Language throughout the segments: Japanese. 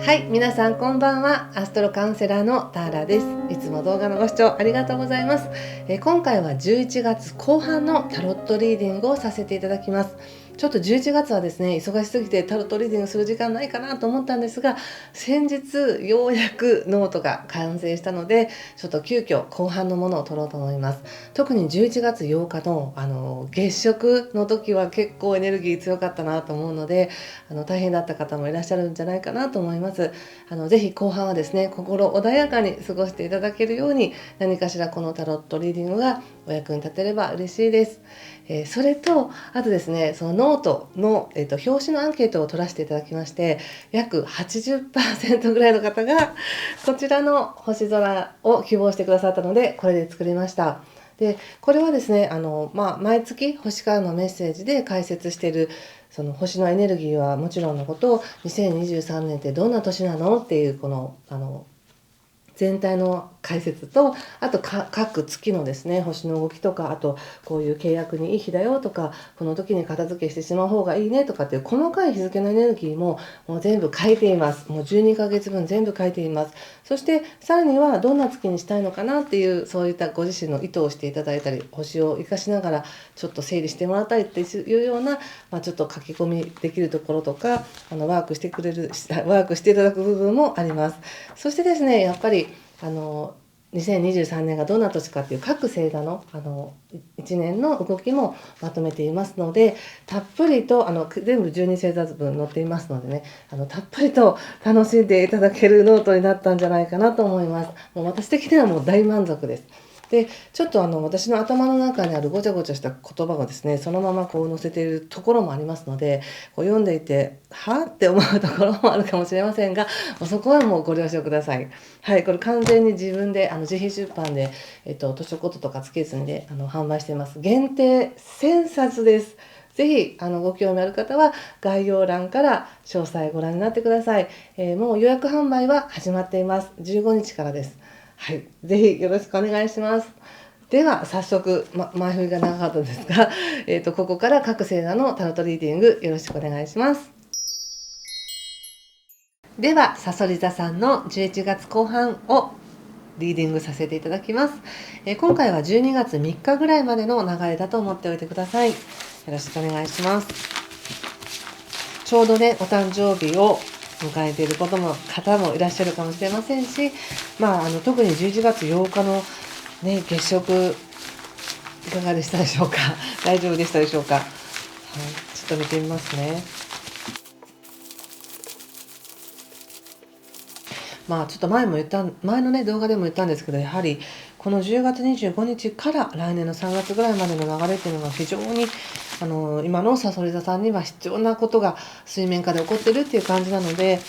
はい、皆さんこんばんは。アストロカウンセラーのターラです。いつも動画のご視聴ありがとうございます。今回は11月後半のタロットリーディングをさせていただきます。ちょっと11月はですね、忙しすぎてタロットリーディングする時間ないかなと思ったんですが、先日ようやくノートが完成したので、ちょっと急遽後半のものを取ろうと思います。特に11月8日の月食の時は結構エネルギー強かったなと思うので、大変だった方もいらっしゃるんじゃないかなと思います。ぜひ後半はですね、心穏やかに過ごしていただけるように、何かしらこのタロットリーディングがお役に立てれば嬉しいです。それとあとですね、そのノートの、表紙のアンケートを取らせていただきまして、約 80% ぐらいの方がこちらの星空を希望してくださったので、これで作りました。でこれはですね、毎月星からのメッセージで解説しているその星のエネルギーはもちろんのこと、2023年ってどんな年なのっていうこの全体の解説と、あと各月のですね、星の動きとか、あとこういう契約にいい日だよとか、この時に片付けしてしまう方がいいねとかっていう細かい日付のエネルギーももう全部書いています。もう12ヶ月分全部書いています。そしてさらにはどんな月にしたいのかなっていう、そういったご自身の意図をしていただいたり、星を生かしながらちょっと整理してもらったりっていうような、ちょっと書き込みできるところとか、ワークしていただく部分もあります。そしてですね、やっぱり2023年がどんな年かっていう各星座の1年の動きもまとめていますので、たっぷりと全部12星座分載っていますのでね、たっぷりと楽しんでいただけるノートになったんじゃないかなと思います。もう私的にはもう大満足です。でちょっと私の頭の中にあるごちゃごちゃした言葉がですね、そのままこう載せているところもありますので、こう読んでいてはって思うところもあるかもしれませんが、もうそこはもうご了承ください。はい、これ完全に自分で自費出版で、図書コトとかつけずにで販売しています。限定1000冊です。ぜひご興味ある方は概要欄から詳細ご覧になってください。もう予約販売は始まっています。15日からです。はい、ぜひよろしくお願いします。では早速、前振りが長かったですが、ここから各星座のタロットリーディングよろしくお願いします。ではさそり座さんの11月後半をリーディングさせていただきます。今回は12月3日ぐらいまでの流れだと思っておいてください。よろしくお願いします。ちょうどね、お誕生日を迎えている方もいらっしゃるかもしれませんし、特に11月8日の、ね、月食いかがでしたでしょうか。大丈夫でしたでしょうか。はい、ちょっと見てみますね。ちょっと前のね動画でも言ったんですけど、やはりこの10月25日から来年の3月ぐらいまでの流れっていうのが非常に今のさそり座さんには必要なことが水面下で起こってるっていう感じなので、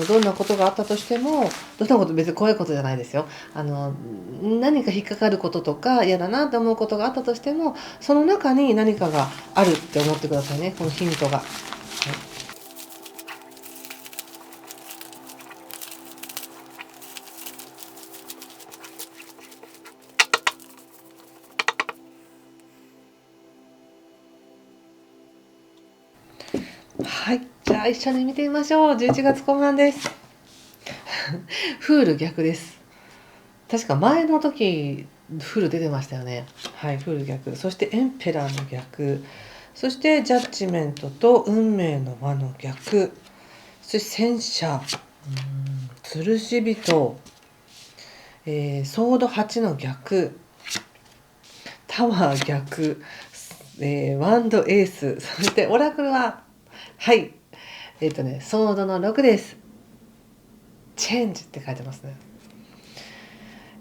どんなことがあったとしても、どんなこと別に怖いことじゃないですよ。何か引っかかることとか嫌だなと思うことがあったとしても、その中に何かがあるって思ってくださいね、このヒントが。はい。はい、じゃあ一緒に見てみましょう。11月後半です。フール逆です。確か前の時フール出てましたよね。はい、フール逆。そしてエンペラーの逆。そしてジャッジメントと運命の輪の逆。そして戦車。吊るし人。ソード8の逆。タワー逆。ワンドエース。そしてオラクルは、はい。ソードの6です。チェンジって書いてますね。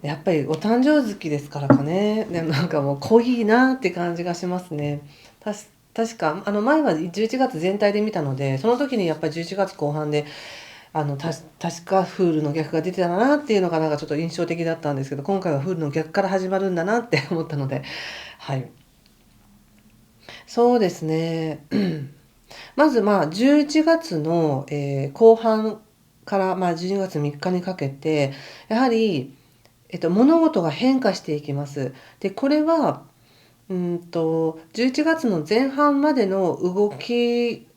やっぱりお誕生月ですからかね。でもなんかもう濃いなって感じがしますね。確か前は11月全体で見たので、その時にやっぱり11月後半で確かフールの逆が出てたなっていうのがなんかちょっと印象的だったんですけど、今回はフールの逆から始まるんだなって思ったので、はい。そうですね。まず11月の、後半から12月3日にかけて、やはり物事が変化していきます。で、これは11月の前半までの動き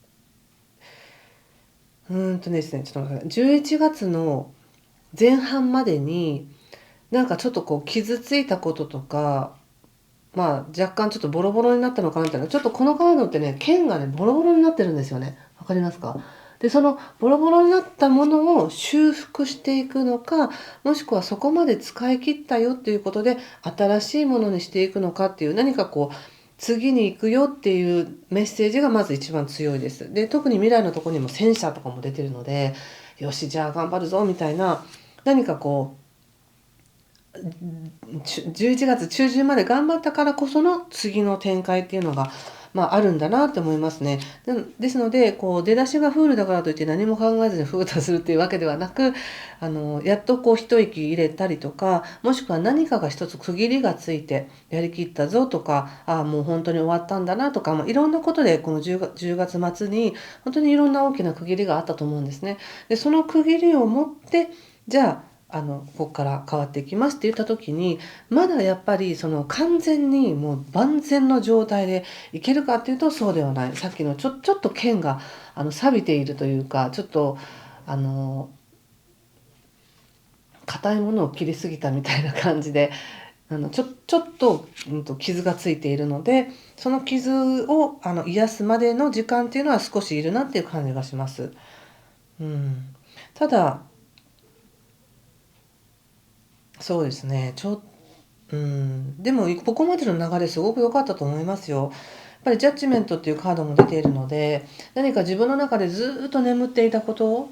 ですね、ちょっと待ってください。11月の前半までに、なんかちょっとこう傷ついたこととか、若干ちょっとボロボロになったのかなみたいな、ちょっとこのカードってね、剣がね、ボロボロになってるんですよね。わかりますか？で、そのボロボロになったものを修復していくのか、もしくはそこまで使い切ったよっていうことで、新しいものにしていくのかっていう、何かこう、次に行くよっていうメッセージがまず一番強いです。で、特に未来のところにも戦車とかも出てるので、よし、じゃあ頑張るぞみたいな、何かこう、11月中旬まで頑張ったからこその次の展開っていうのが、あるんだなって思いますね。ですので、こう出だしがフールだからといって何も考えずにフータするっていうわけではなく、やっとこう一息入れたりとか、もしくは何かが一つ区切りがついてやりきったぞとか、もう本当に終わったんだなとか、いろんなことでこの10月末に本当にいろんな大きな区切りがあったと思うんですね。で、その区切りを持って、じゃあここから変わっていきますって言った時に、まだやっぱりその完全にもう万全の状態でいけるかっていうとそうではない。さっきのちょっと剣が錆びているというか、ちょっとあの硬いものを切りすぎたみたいな感じで、ちょっと、傷がついているので、その傷を癒すまでの時間っていうのは少しいるなっていう感じがします。うん、ただそうですね。でもここまでの流れすごく良かったと思いますよ。やっぱりジャッジメントっていうカードも出ているので、何か自分の中でずっと眠っていたこと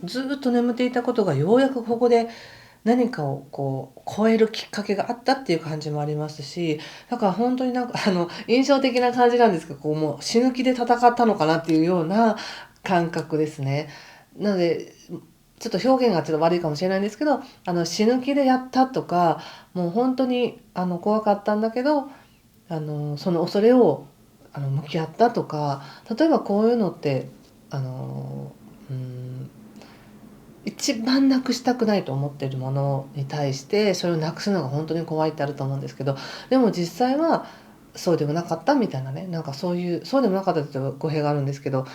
がようやくここで何かをこう超えるきっかけがあったっていう感じもありますし、だから本当になんか印象的な感じなんですけど、こうもう死ぬ気で戦ったのかなっていうような感覚ですね。なので、ちょっと表現がちょっと悪いかもしれないんですけど、死ぬ気でやったとか、もう本当に怖かったんだけど、その恐れを向き合ったとか、例えばこういうのってあの、うん、一番なくしたくないと思ってるものに対してそれをなくすのが本当に怖いってあると思うんですけど、でも実際はそうでもなかったみたいなね、なんかそうでもなかったって言うと語弊があるんですけど、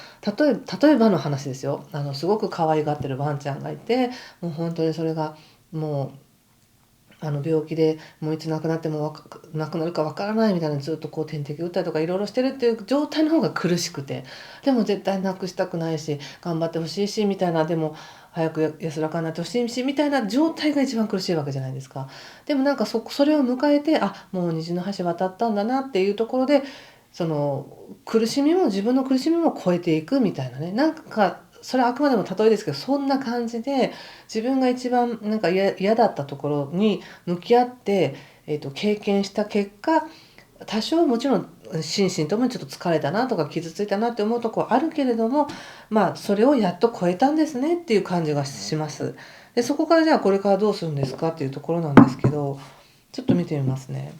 例えばの話ですよ。すごく可愛がってるワンちゃんがいて、もう本当にそれがもう病気でもういつ亡くなっても亡くなるかわからないみたいな、ずっとこう点滴打ったりとかいろいろしてるっていう状態の方が苦しくて、でも絶対なくしたくないし頑張ってほしいしみたいな、でも早く安らかになってほしいしみたいな状態が一番苦しいわけじゃないですか。でもなんかそれを迎えて、もう虹の橋渡ったんだなっていうところで、その自分の苦しみも超えていくみたいなね、なんかそれはあくまでも例えですけど、そんな感じで自分が一番なんか嫌だったところに向き合って、経験した結果、多少もちろん心身ともにちょっと疲れたなとか傷ついたなって思うところあるけれども、それをやっと超えたんですねっていう感じがします。でそこからじゃあこれからどうするんですかっていうところなんですけど、ちょっと見てみますね。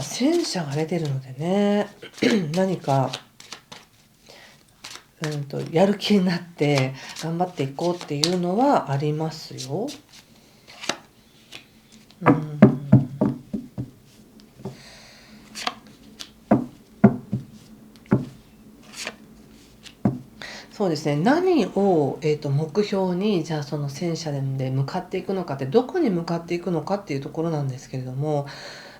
戦車が出てるのでね何かやる気になって頑張っていこうっていうのはありますよ。そうですね。何を、目標にじゃあその戦車で向かっていくのかって、どこに向かっていくのかっていうところなんですけれども、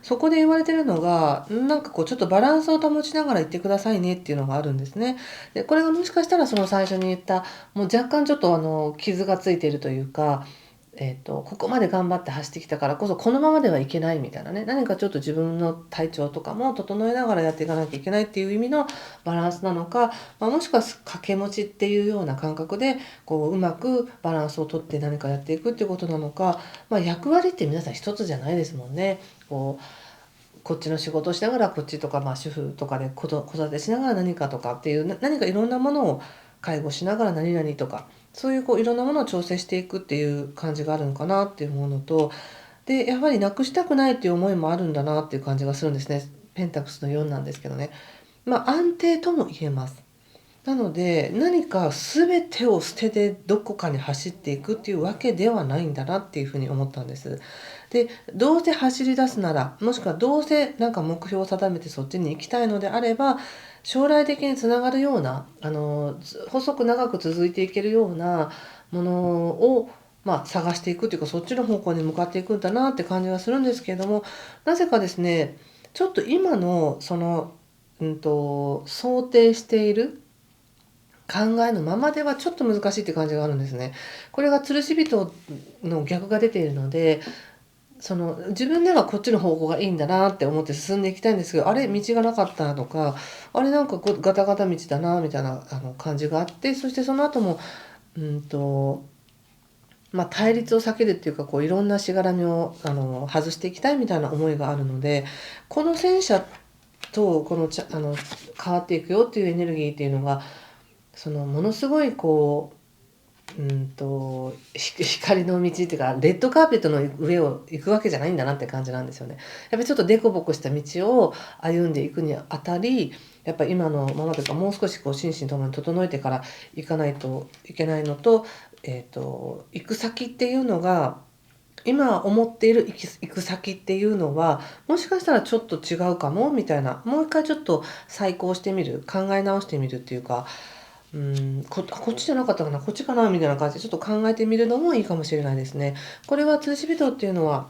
そこで言われてるのが、なんかこうちょっとバランスを保ちながら行ってくださいねっていうのがあるんですね。で、これがもしかしたらその最初に言った、もう若干ちょっと傷がついているというか、ここまで頑張って走ってきたからこそこのままではいけないみたいなね、何かちょっと自分の体調とかも整えながらやっていかなきゃいけないっていう意味のバランスなのか、もしくは掛け持ちっていうような感覚でこううまくバランスをとって何かやっていくっていうことなのか、役割って皆さん一つじゃないですもんね。こっちの仕事をしながらこっちとか、主婦とかで子育てしながら何かとかっていう何かいろんなものを介護しながら何々とか、そういういろんなものを調整していくっていう感じがあるのかなっていうものと、でやはりなくしたくないっていう思いもあるんだなっていう感じがするんですね。ペンタクスの4なんですけどね。安定とも言えます。なので何か全てを捨ててどこかに走っていくっていうわけではないんだなっていうふうに思ったんです。でどうせ走り出すなら、もしくはどうせなんか目標を定めてそっちに行きたいのであれば、将来的につながるような細く長く続いていけるようなものを、探していくというか、そっちの方向に向かっていくんだなって感じがするんですけれども、なぜかですね、ちょっと今の想定している考えのままではちょっと難しいって感じがあるんですね。これが吊るし人の逆が出ているので、自分ではこっちの方向がいいんだなって思って進んでいきたいんですけど、あれ道がなかったとか、あれなんかガタガタ道だなみたいな感じがあって、そしてその後も対立を避けるっていうか、いろんなしがらみを外していきたいみたいな思いがあるので、この戦車と変わっていくよっていうエネルギーっていうのがものすごい光の道っていうか、レッドカーペットの上を行くわけじゃないんだなって感じなんですよね。やっぱりちょっとデコボコした道を歩んでいくにあたり、やっぱり今のままというか、もう少し心身ともに整えてから行かないといけないのと、行く先っていうのが、今思っている行く先っていうのはもしかしたらちょっと違うかもみたいな、もう一回ちょっと再考してみる、考え直してみるっていうか、こっちじゃなかったかな、こっちかなみたいな感じでちょっと考えてみるのもいいかもしれないですね。これは吊るし人っていうのは、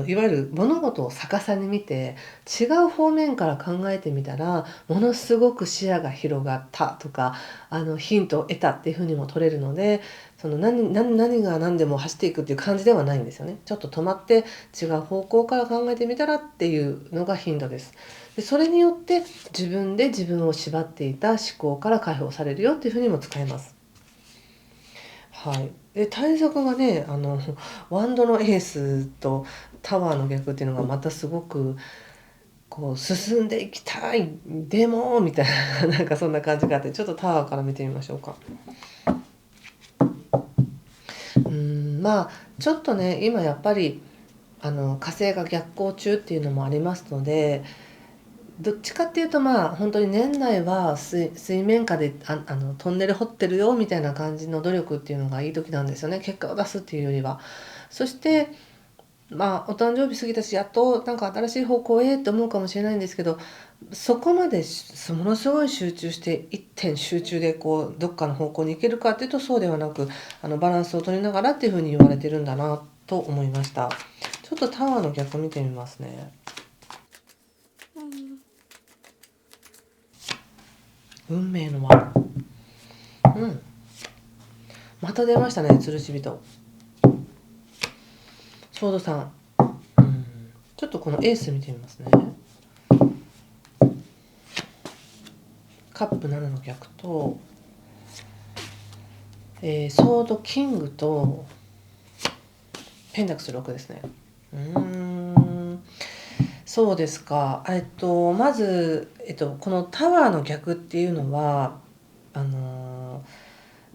いわゆる物事を逆さに見て違う方面から考えてみたら、ものすごく視野が広がったとか、ヒントを得たっていうふうにも取れるので、何が何でも走っていくっていう感じではないんですよね。ちょっと止まって違う方向から考えてみたらっていうのがヒントです。でそれによって自分で自分を縛っていた思考から解放されるよっていうふうにも使えます。はい、で対策がね、ワンドのエースとタワーの逆っていうのがまたすごく進んでいきたいでもみたいななんかそんな感じがあって、ちょっとタワーから見てみましょうか。ちょっとね、今やっぱり火星が逆行中っていうのもありますので、どっちかっていうと本当に年内は水面下でトンネル掘ってるよみたいな感じの努力っていうのがいい時なんですよね、結果を出すっていうよりは。そしてお誕生日過ぎたし、やっとなんか新しい方向へって思うかもしれないんですけど、そこまでものすごい集中して一点集中でどっかの方向に行けるかっていうとそうではなく、バランスを取りながらっていうふうに言われてるんだなと思いました。ちょっとタワーの逆見てみますね。運命の輪、また出ましたね、吊るし人。ソードさん、ちょっとこのエース見てみますね。カップ7の逆と、ソードキングとペンダクス6ですね。そうですか。まず、このタワーの逆っていうのは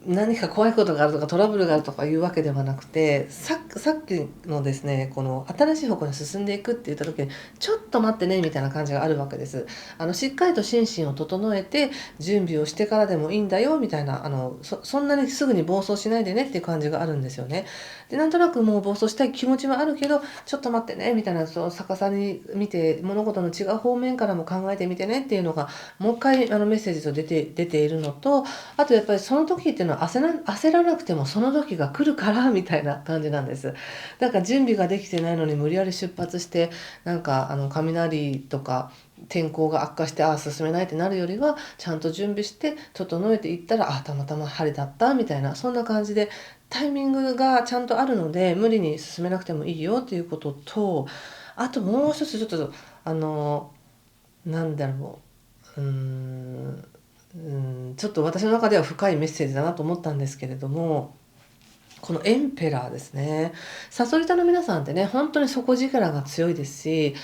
何か怖いことがあるとかトラブルがあるとかいうわけではなくて、さっきのですね、この新しい方向に進んでいくって言った時にちょっと待ってねみたいな感じがあるわけです。しっかりと心身を整えて準備をしてからでもいいんだよみたいな、そんなにすぐに暴走しないでねっていう感じがあるんですよね。でなんとなくもう暴走したい気持ちはあるけど、ちょっと待ってねみたいな、逆さに見て物事の違う方面からも考えてみてねっていうのがもう一回メッセージと出ているのと、あとやっぱりその時っていうのは焦らなくてもその時が来るからみたいな感じなんです。だから準備ができてないのに無理やり出発してなんか雷とか天候が悪化して進めないってなるよりは、ちゃんと準備して整えていったらたまたま晴れだったみたいな、そんな感じでタイミングがちゃんとあるので無理に進めなくてもいいよっていうことと、あともう一つちょっとなんだろう、ちょっと私の中では深いメッセージだなと思ったんですけれども、このエンペラーですね。サソリ座の皆さんってね、本当に底力が強いですし、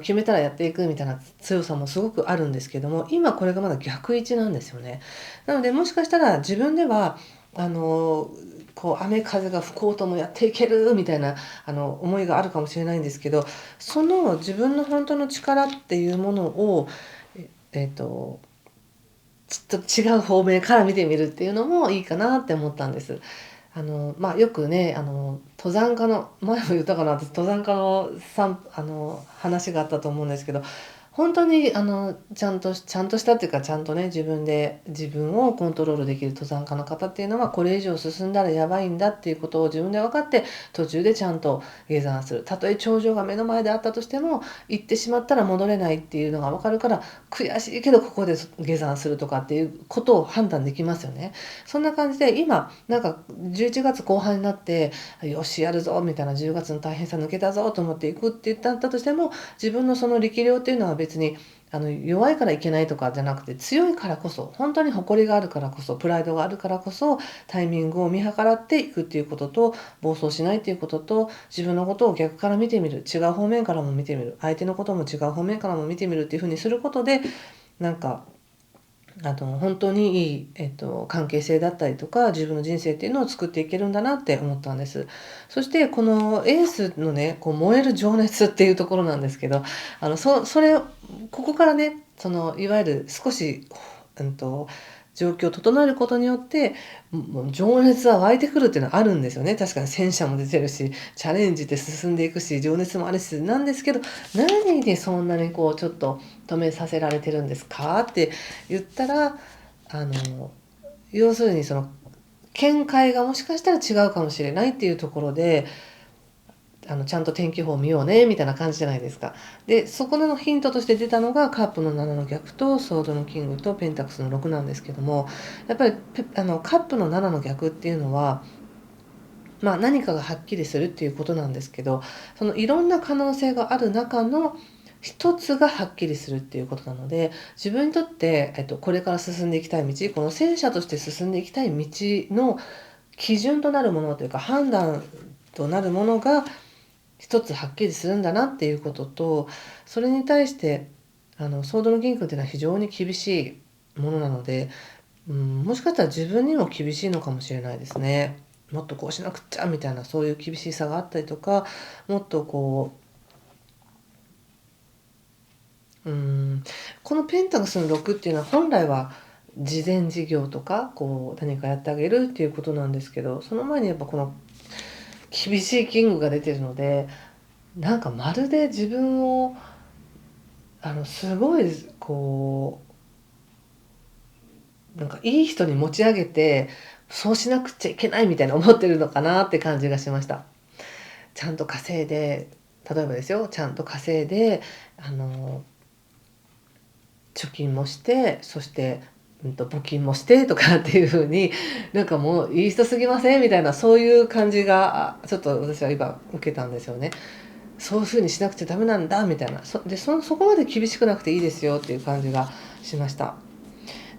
決めたらやっていくみたいな強さもすごくあるんですけども、今これがまだ逆位置なんですよね。なのでもしかしたら自分では雨風が吹こうともやっていけるみたいな思いがあるかもしれないんですけど、その自分の本当の力っていうものをちょっと違う方面から見てみるっていうのもいいかなって思ったんです。よくね登山家の前も言ったかな、私登山家の話があったと思うんですけど、本当にちゃんとしたっていうか、ちゃんとね、自分で自分をコントロールできる登山家の方っていうのは、これ以上進んだらやばいんだっていうことを自分で分かって、途中でちゃんと下山する。たとえ頂上が目の前であったとしても、行ってしまったら戻れないっていうのが分かるから、悔しいけどここで下山するとかっていうことを判断できますよね。そんな感じで今なんか11月後半になって、よしやるぞみたいな、10月の大変さ抜けたぞと思っていくって言ったとしても、自分のその力量っていうのは別に弱いからいけないとかじゃなくて、強いからこそ、本当に誇りがあるからこそ、プライドがあるからこそ、タイミングを見計らっていくっていうことと、暴走しないっていうことと、自分のことを逆から見てみる、違う方面からも見てみる、相手のことも違う方面からも見てみるっていうふうにすることで、なんか本当にいい、関係性だったりとか、自分の人生っていうのを作っていけるんだなって思ったんです。そしてこのエースのね、こう燃える情熱っていうところなんですけど、ここからね、いわゆる少し、状況を整えることによって、もう情熱は湧いてくるっていうのはあるんですよね。確かに戦車も出てるし、チャレンジって進んでいくし、情熱もあるし、なんですけど、何でそんなにこうちょっと止めさせられてるんですかって言ったら、要するにその見解がもしかしたら違うかもしれないっていうところで、ちゃんと天気予報を見ようねみたいな感じじゃないですか。でそこのヒントとして出たのがカップの7の逆とソードのキングとペンタクスの6なんですけども、やっぱりカップの7の逆っていうのは、何かがはっきりするっていうことなんですけど、そのいろんな可能性がある中の一つがはっきりするっていうことなので、自分にとって、これから進んでいきたい道、この戦車として進んでいきたい道の基準となるものというか、判断となるものが一つはっきりするんだなっていうことと、それに対してソードのキングっていうのは非常に厳しいものなので、もしかしたら自分にも厳しいのかもしれないですね。もっとこうしなくっちゃみたいな、そういう厳しさがあったりとか、もっとここのペンタゴスの6っていうのは本来は慈善事業とかこう何かやってあげるっていうことなんですけど、その前にやっぱこの厳しいキングが出てるので、なんかまるで自分をすごいこなんかいい人に持ち上げて、そうしなくちゃいけないみたいな思ってるのかなって感じがしました。ちゃんと稼いで、例えばですよ、ちゃんと稼いで貯金もして、そして、募金もしてとかっていう風に、なんかもういい人すぎませんみたいな、そういう感じがちょっと私は今受けたんですよね。そういう風にしなくちゃダメなんだみたいな、そこまで厳しくなくていいですよっていう感じがしました。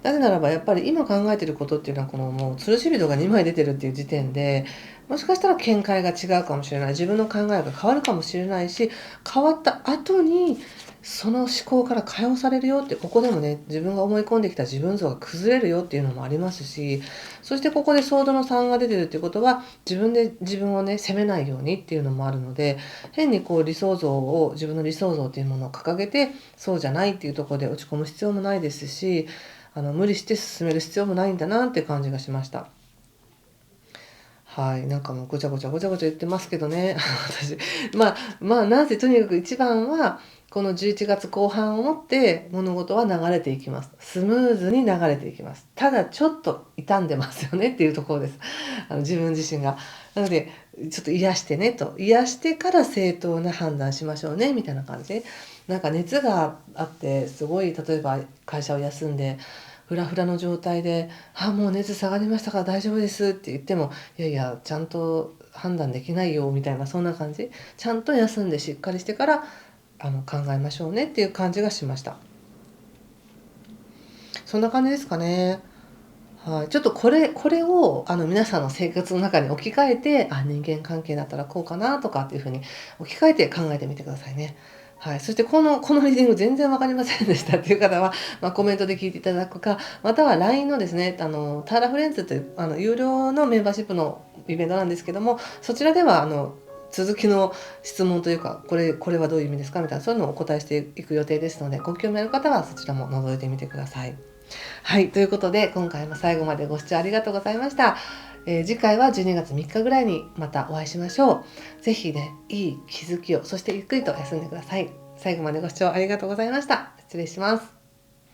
なぜならばやっぱり今考えてることっていうのは、このもう吊るし人が2枚出てるっていう時点で、もしかしたら見解が違うかもしれない、自分の考えが変わるかもしれないし、変わった後にその思考から解放されるよって、ここでもね、自分が思い込んできた自分像が崩れるよっていうのもありますし、そしてここでソードの3が出てるっていうことは、自分で自分をね責めないようにっていうのもあるので、変にこう自分の理想像っていうものを掲げて、そうじゃないっていうところで落ち込む必要もないですし、無理して進める必要もないんだなって感じがしました。はい、なんかもうごちゃごちゃごちゃごちゃ言ってますけどね。私、なぜとにかく一番は、この11月後半をもって物事は流れていきます。スムーズに流れていきます。ただちょっと傷んでますよねっていうところです。自分自身が。なので、ちょっと癒してねと。癒してから正当な判断しましょうねみたいな感じで。なんか熱があって、すごい例えば会社を休んで、フラフラの状態でもう熱下がりましたから大丈夫ですって言っても、いやいやちゃんと判断できないよみたいな、そんな感じ。ちゃんと休んでしっかりしてから考えましょうねっていう感じがしました。そんな感じですかね。はい、ちょっとこれを皆さんの生活の中に置き換えて、人間関係だったらこうかなとかっていう風に置き換えて考えてみてくださいね。はい、そしてこのリーディング全然わかりませんでしたっていう方は、コメントで聞いていただくか、または LINE のですね、ターラフレンズという有料のメンバーシップのイベントなんですけども、そちらでは続きの質問というか、これはどういう意味ですかみたいな、そういうのをお答えしていく予定ですので、ご興味ある方はそちらも覗いてみてください。はい、ということで今回も最後までご視聴ありがとうございました。次回は12月3日ぐらいにまたお会いしましょう。ぜひね、いい気づきを、そしてゆっくりと休んでください。最後までご視聴ありがとうございました。失礼します。